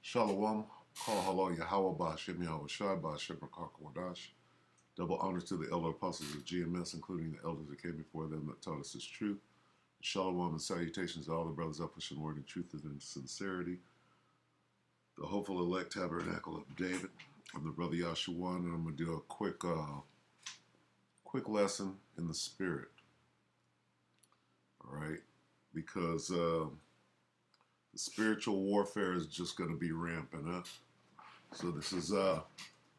Shalom, Kol Halo Yahweh Ba'Shem Yahweh Shai Ba'Shem Rakakawadash. Double honors to the elder apostles of GMS, including the elders that came before them that taught us this truth. Shalom and salutations to all the brothers up pushing word in truth and in sincerity. The hopeful elect tabernacle of David. I'm the brother Yahshua, and I'm going to do a quick lesson in the spirit. All right, because the spiritual warfare is just going to be ramping up. So this is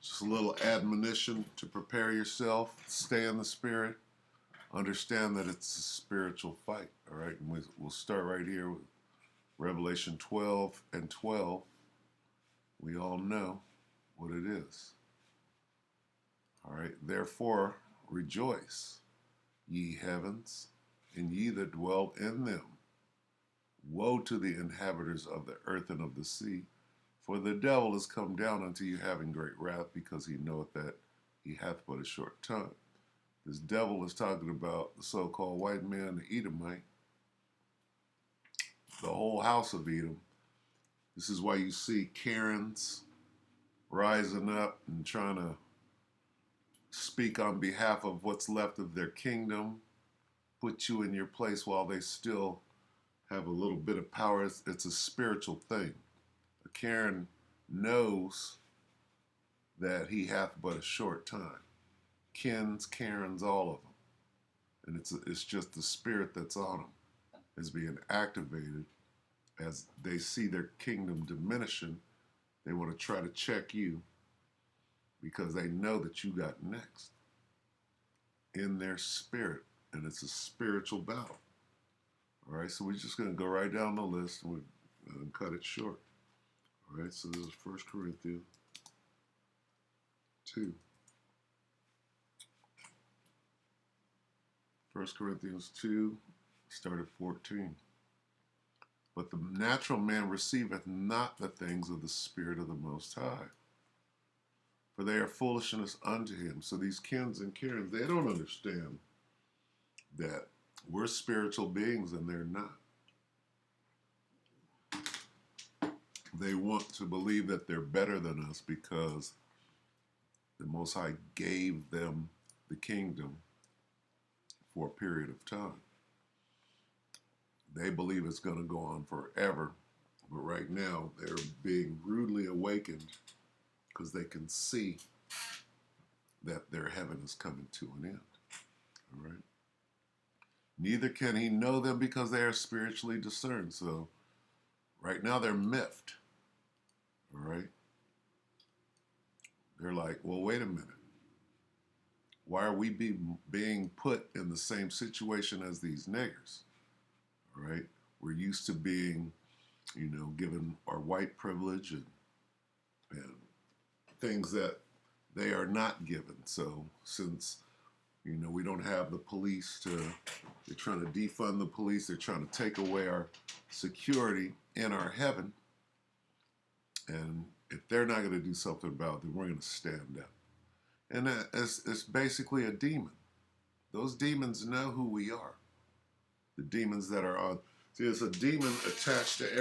just a little admonition to prepare yourself, stay in the spirit, understand that it's a spiritual fight. All right, and we'll start right here with Revelation 12 and 12. We all know what it is. All right, therefore rejoice, ye heavens, and ye that dwell in them. Woe to the inhabitants of the earth and of the sea, for the devil is come down unto you having great wrath, because he knoweth that he hath but a short time. This devil is talking about the so-called white man, the Edomite, the whole house of Edom. This is why you see Karens rising up and trying to speak on behalf of what's left of their kingdom, put you in your place while they still have a little bit of power. It's a spiritual thing. A Karen knows that he hath but a short time. Kens, Karens, all of them. And it's just the spirit that's on them is being activated as they see their kingdom diminishing. They want to try to check you because they know that you got next in their spirit, and it's a spiritual battle. All right, so we're just going to go right down the list and we'll cut it short. All right, so this is 1 Corinthians 2. 1 Corinthians 2, start at 14. But the natural man receiveth not the things of the Spirit of the Most High, for they are foolishness unto him. So these Kens and Karens, they don't understand that we're spiritual beings and they're not. They want to believe that they're better than us because the Most High gave them the kingdom for a period of time. They believe it's going to go on forever, but right now they're being rudely awakened because they can see that their heaven is coming to an end. All right. Neither can he know them because they are spiritually discerned. So right now they're miffed. All right. They're like, well, wait a minute. Why are we being put in the same situation as these niggers? All right. We're used to being, given our white privilege and things that they are not given. So since, we don't have the police they're trying to defund the police. They're trying to take away our security in our heaven. And if they're not going to do something about it, then we're going to stand up. And it's basically a demon. Those demons know who we are. The demons that are on. See, it's a demon attached to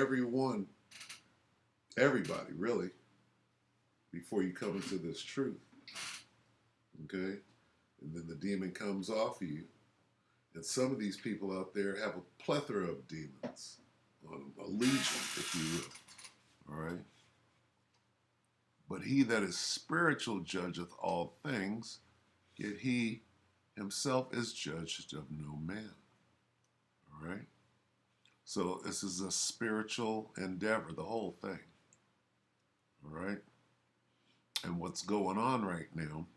everybody, really, before you come into this truth. Okay? And then the demon comes off of you. And some of these people out there have a plethora of demons, a legion, if you will. All right? But he that is spiritual judgeth all things, yet he himself is judged of no man. All right? So this is a spiritual endeavor, the whole thing. All right? And what's going on right now,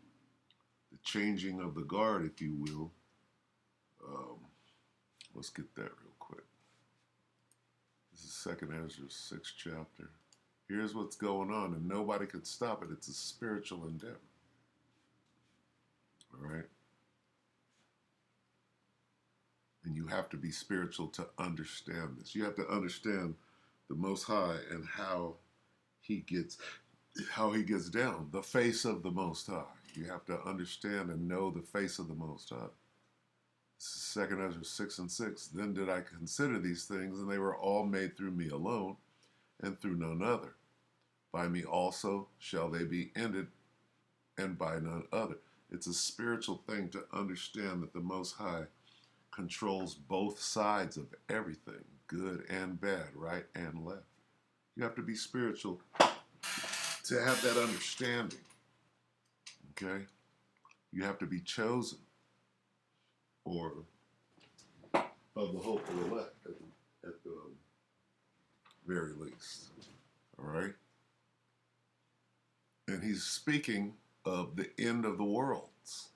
the changing of the guard, if you will, let's get that real quick. This is 2nd Ezra 6th chapter. Here's what's going on, and nobody can stop it. It's a spiritual endeavor. All right? And you have to be spiritual to understand this. You have to understand the Most High and how he gets down, the face of the Most High. You have to understand and know the face of the Most High. This is 2nd Ezra 6 and 6. Then did I consider these things, and they were all made through me alone, and through none other. By me also shall they be ended, and by none other. It's a spiritual thing to understand that the Most High controls both sides of everything, good and bad, right and left. You have to be spiritual to have that understanding, okay? You have to be chosen, or of the hopeful elect at the very least, all right? And he's speaking of the end of the worlds,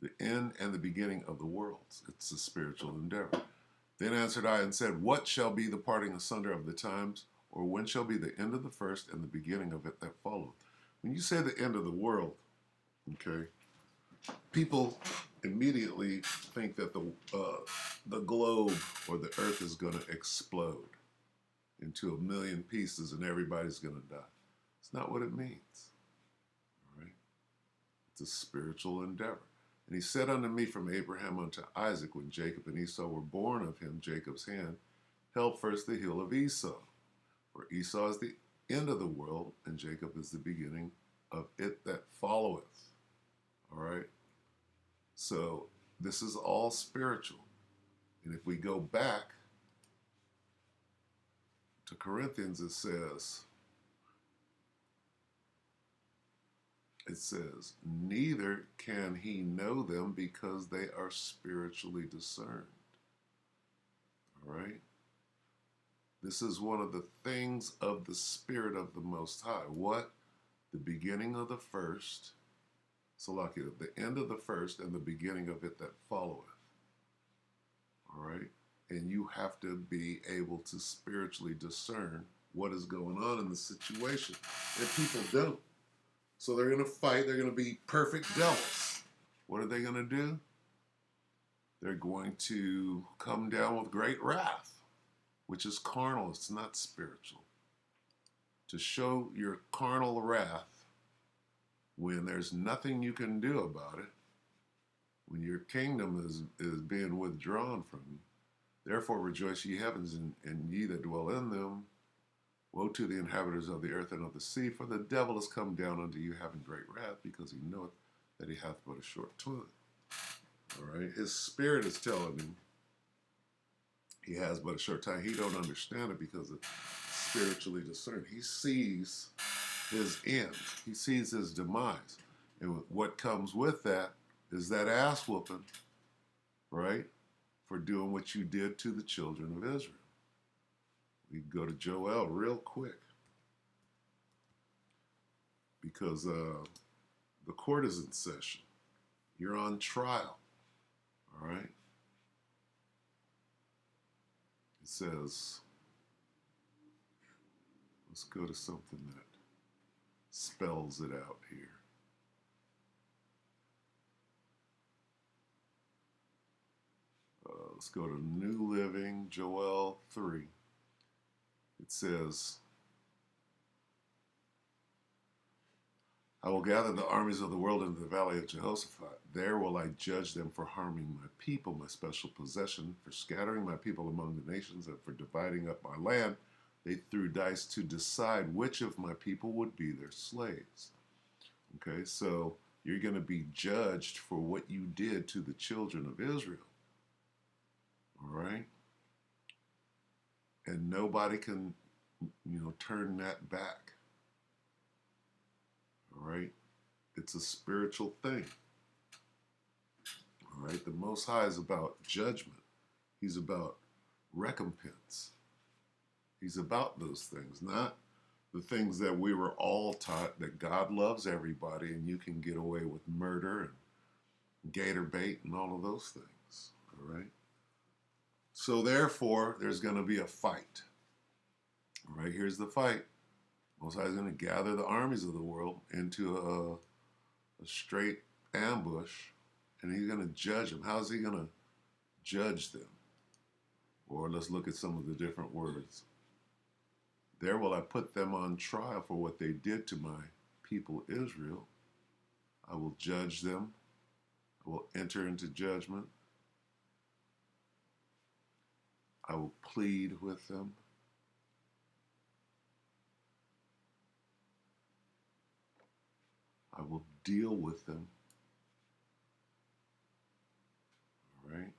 the end and the beginning of the worlds. It's a spiritual endeavor. Then answered I and said, what shall be the parting asunder of the times, or when shall be the end of the first and the beginning of it that followeth? When you say the end of the world, okay, people immediately think that the globe or the earth is going to explode into a million pieces and everybody's going to die. It's not what it means. All right? It's a spiritual endeavor. And he said unto me, from Abraham unto Isaac, when Jacob and Esau were born of him, Jacob's hand held first the heel of Esau. For Esau is the end of the world, and Jacob is the beginning of it that followeth. All right? So this is all spiritual. And if we go back to Corinthians, it says, neither can he know them because they are spiritually discerned. All right? This is one of the things of the Spirit of the Most High. What? The beginning of the first, Salakia, the end of the first and the beginning of it that followeth. All right? And you have to be able to spiritually discern what is going on in the situation. And people don't. So they're going to fight. They're going to be perfect devils. What are they going to do? They're going to come down with great wrath, which is carnal. It's not spiritual. To show your carnal wrath when there's nothing you can do about it, when your kingdom is being withdrawn from you. Therefore rejoice ye heavens, and ye that dwell in them. Woe to the inhabitants of the earth and of the sea, for the devil is come down unto you having great wrath, because he knoweth that he hath but a short time. All right? His spirit is telling him he has but a short time. He don't understand it because it's spiritually discerned. He sees his end. He sees his demise. And what comes with that is that ass whooping, right? For doing what you did to the children of Israel. We go to Joel real quick. Because the court is in session. You're on trial. All right? It says, let's go to something that spells it out here. Let's go to New Living, Joel 3. It says, I will gather the armies of the world into the valley of Jehoshaphat. There will I judge them for harming my people, my special possession, for scattering my people among the nations, and for dividing up my land. They threw dice to decide which of my people would be their slaves. Okay, so you're going to be judged for what you did to the children of Israel. All right? And nobody can, turn that back. All right? It's a spiritual thing. All right? The Most High is about judgment. He's about recompense. He's about those things, not the things that we were all taught, that God loves everybody and you can get away with murder and gator bait and all of those things. All right? So therefore, there's going to be a fight. All right, here's the fight. Most High is going to gather the armies of the world into a straight ambush, and he's going to judge them. How's he going to judge them? Or let's look at some of the different words. There will I put them on trial for what they did to my people Israel. I will judge them. I will enter into judgment. I will plead with them. deal with them. All right?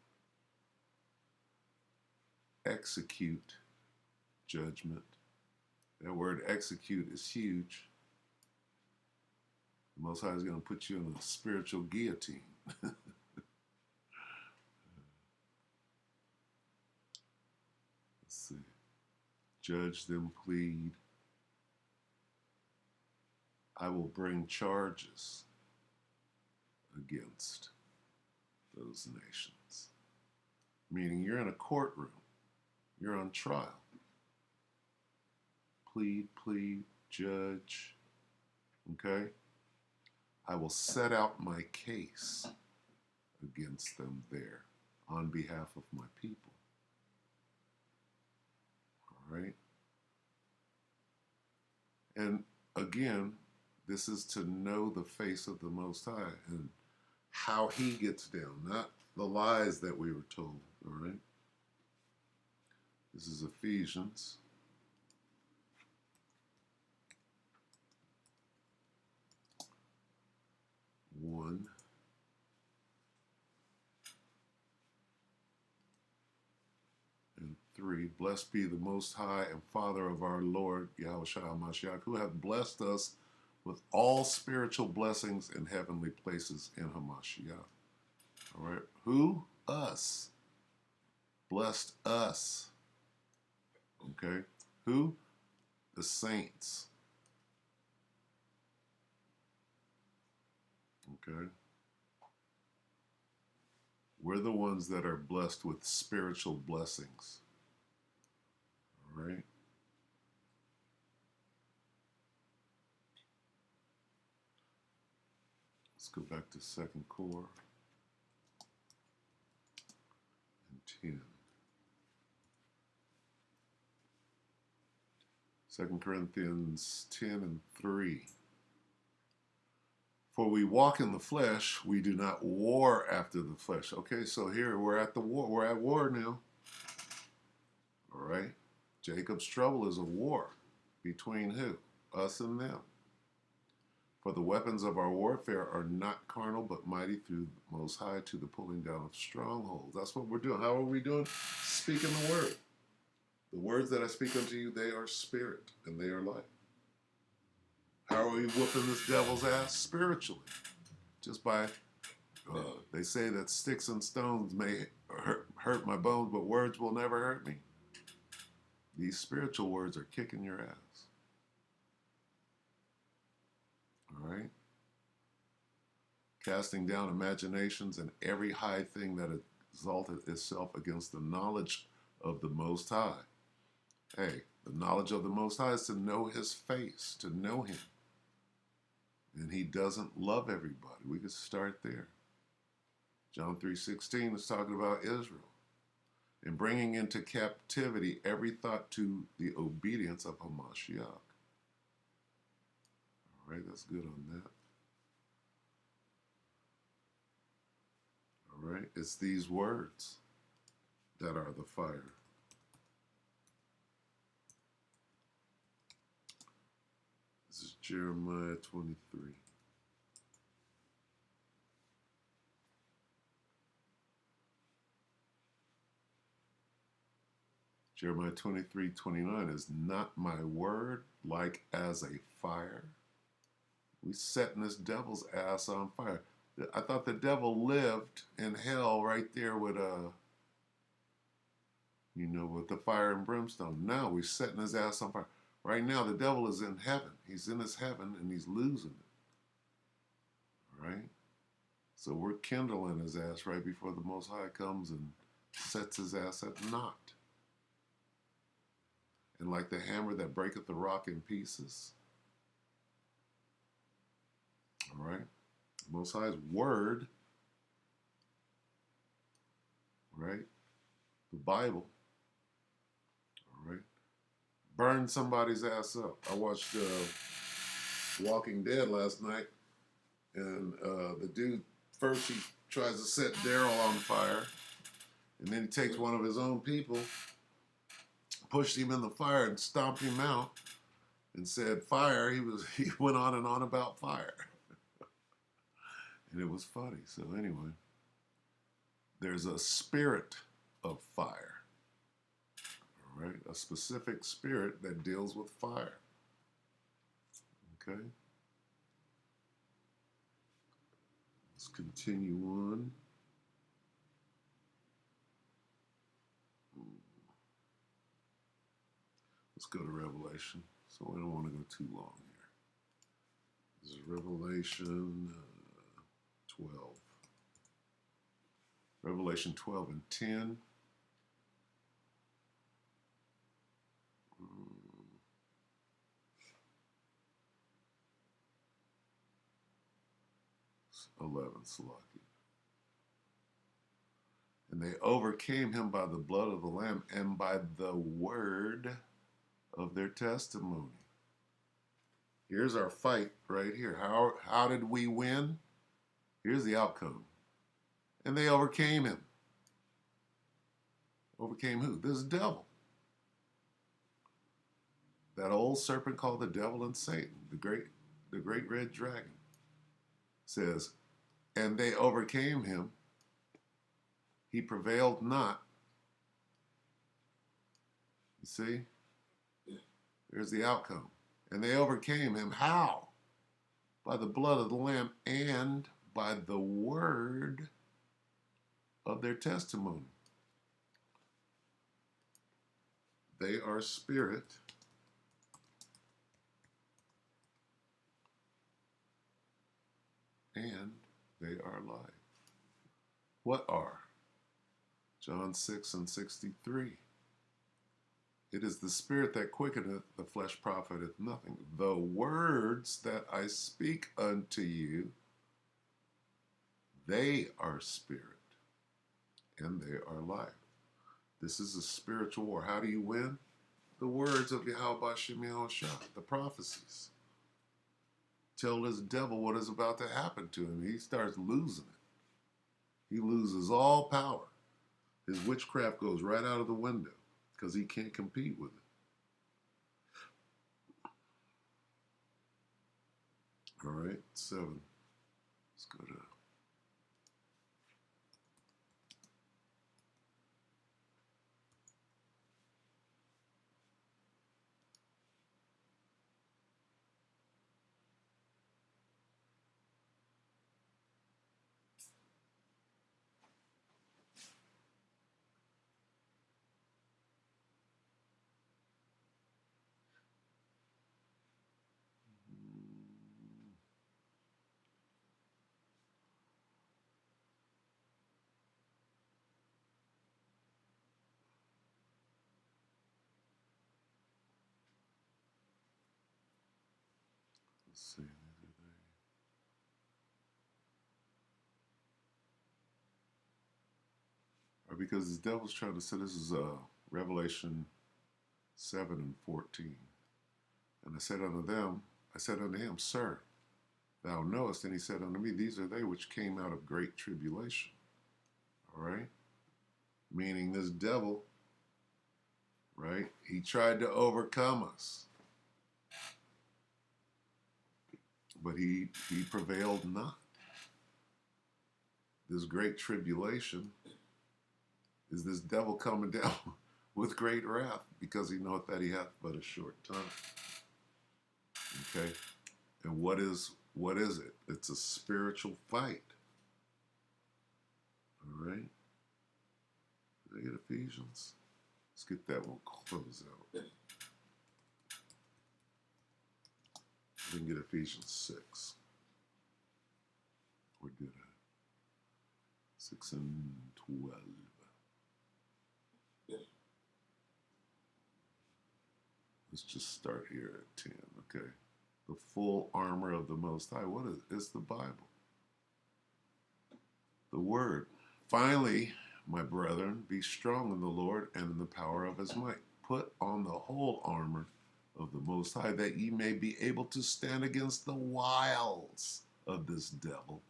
Execute judgment. That word execute is huge. The Most High is going to put you in a spiritual guillotine. Let's see. Judge them, plead. I will bring charges against those nations. Meaning you're in a courtroom. You're on trial. Plead, judge. Okay? I will set out my case against them there on behalf of my people. All right? And again, this is to know the face of the Most High and how he gets down, not the lies that we were told. All right? This is Ephesians. One. And 3. Blessed be the Most High and Father of our Lord, Yahushua HaMashiach, who hath blessed us with all spiritual blessings in heavenly places in Hamashiach. All right. Who? Us. Blessed us. Okay. Who? The saints. Okay. We're the ones that are blessed with spiritual blessings. All right. Let's go back to 2nd Cor and 10. 2 Corinthians 10 and 3. For we walk in the flesh, we do not war after the flesh. Okay, so here we're at the war. We're at war now. All right. Jacob's trouble is a war between who? Us and them. For the weapons of our warfare are not carnal, but mighty through the Most High to the pulling down of strongholds. That's what we're doing. How are we doing? Speaking the word. The words that I speak unto you, they are spirit and they are life. How are we whooping this devil's ass? Spiritually. Just by, they say that sticks and stones may hurt my bones, but words will never hurt me. These spiritual words are kicking your ass. All right? Casting down imaginations and every high thing that exalted itself against the knowledge of the Most High. Hey, the knowledge of the Most High is to know his face, to know him. And he doesn't love everybody. We could start there. John 3:16 is talking about Israel. And bringing into captivity every thought to the obedience of Hamashiach. All right, that's good on that. All right, it's these words that are the fire. This is Jeremiah 23. Jeremiah 23:29 is not my word like as a fire. We setting this devil's ass on fire. I thought the devil lived in hell right there with with the fire and brimstone. Now we're setting his ass on fire. Right now the devil is in heaven. He's in his heaven and he's losing it. All right? So we're kindling his ass right before the Most High comes and sets his ass at naught. And like the hammer that breaketh the rock in pieces. All right? The Most High's word, right? The Bible, all right? Burn somebody's ass up. I watched Walking Dead last night, and the dude, first he tries to set Daryl on fire, and then he takes one of his own people, pushed him in the fire and stomped him out and said fire. He went on and on about fire. And it was funny. So anyway, there's a spirit of fire. All right, a specific spirit that deals with fire. Okay. Let's continue on. Let's go to Revelation. So we don't want to go too long here. This is Revelation 12. Revelation 12 and 10. 11, Salaki. And they overcame him by the blood of the Lamb and by the word of their testimony. Here's our fight right here. How did we win? Here's the outcome. And they overcame him. Overcame who? This devil. That old serpent called the devil and Satan, the great red dragon. Says, and they overcame him. He prevailed not. You see? There's the outcome. And they overcame him. How? By the blood of the Lamb and by the word of their testimony. They are spirit. And they are life. What are? John 6 and 63. It is the spirit that quickeneth, the flesh profiteth nothing. The words that I speak unto you, they are spirit, and they are life. This is a spiritual war. How do you win? The words of Yahweh Shem Yahushua, the prophecies. Tell this devil what is about to happen to him. He starts losing it. He loses all power. His witchcraft goes right out of the window because he can't compete with it. All right, 7. Let's go to let's see. Because the devil's trying to say, this is Revelation 7 and 14. And I said unto him, Sir, thou knowest. And he said unto me, These are they which came out of great tribulation. All right? Meaning this devil, right? He tried to overcome us. But he prevailed not. This great tribulation is this devil coming down with great wrath, because he knoweth that he hath but a short time. Okay? And what is it? It's a spiritual fight. All right? Did I get Ephesians? Let's get that one close out. We can get Ephesians 6. Or did I? 6 and 12. Let's just start here at 10, okay? The full armor of the Most High. What is it? It's the Bible. The Word. Finally, my brethren, be strong in the Lord and in the power of his might. Put on the whole armor of the Most High, that ye may be able to stand against the wiles of this devil.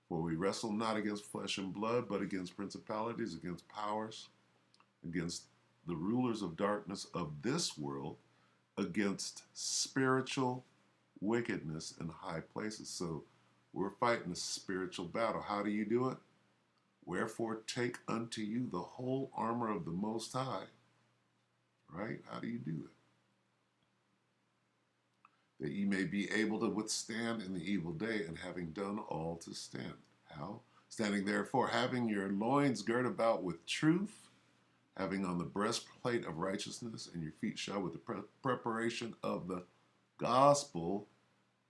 For we wrestle not against flesh and blood, but against principalities, against powers, against the rulers of darkness of this world, against spiritual wickedness in high places. So We're fighting a spiritual battle. How do you do it? Wherefore take unto you the whole armor of the Most High. Right? How do you do it? That ye may be able to withstand in the evil day, and having done all to stand. How? Standing therefore, having your loins girt about with truth, having on the breastplate of righteousness, and your feet shod with the preparation of the gospel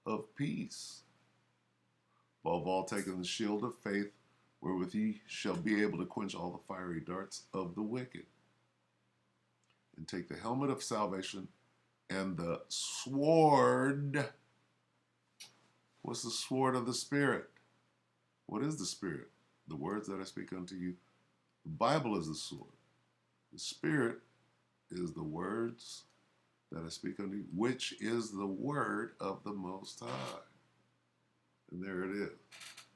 of peace. Above all, taking the shield of faith, wherewith ye shall be able to quench all the fiery darts of the wicked. And take the helmet of salvation and the sword. What's the sword of the Spirit? What is the Spirit? The words that I speak unto you. The Bible is the sword. The Spirit is the words that I speak unto you, which is the word of the Most High. And there it is.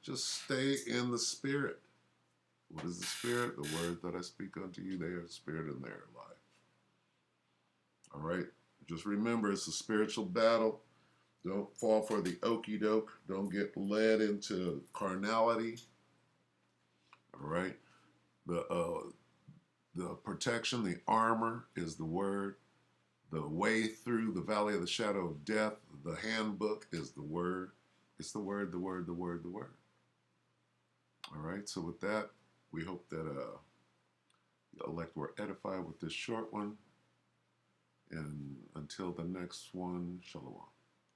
Just stay in the Spirit. What is the Spirit? The word that I speak unto you, they are the Spirit and they are life. All right? Just remember, it's a spiritual battle. Don't fall for the okie doke. Don't get led into carnality. All right? The protection, the armor is the word. The way through the valley of the shadow of death, the handbook is the word. It's the word, the word, the word, the word. All right, so with that, we hope that the elect were edified with this short one. And until the next one, shalom.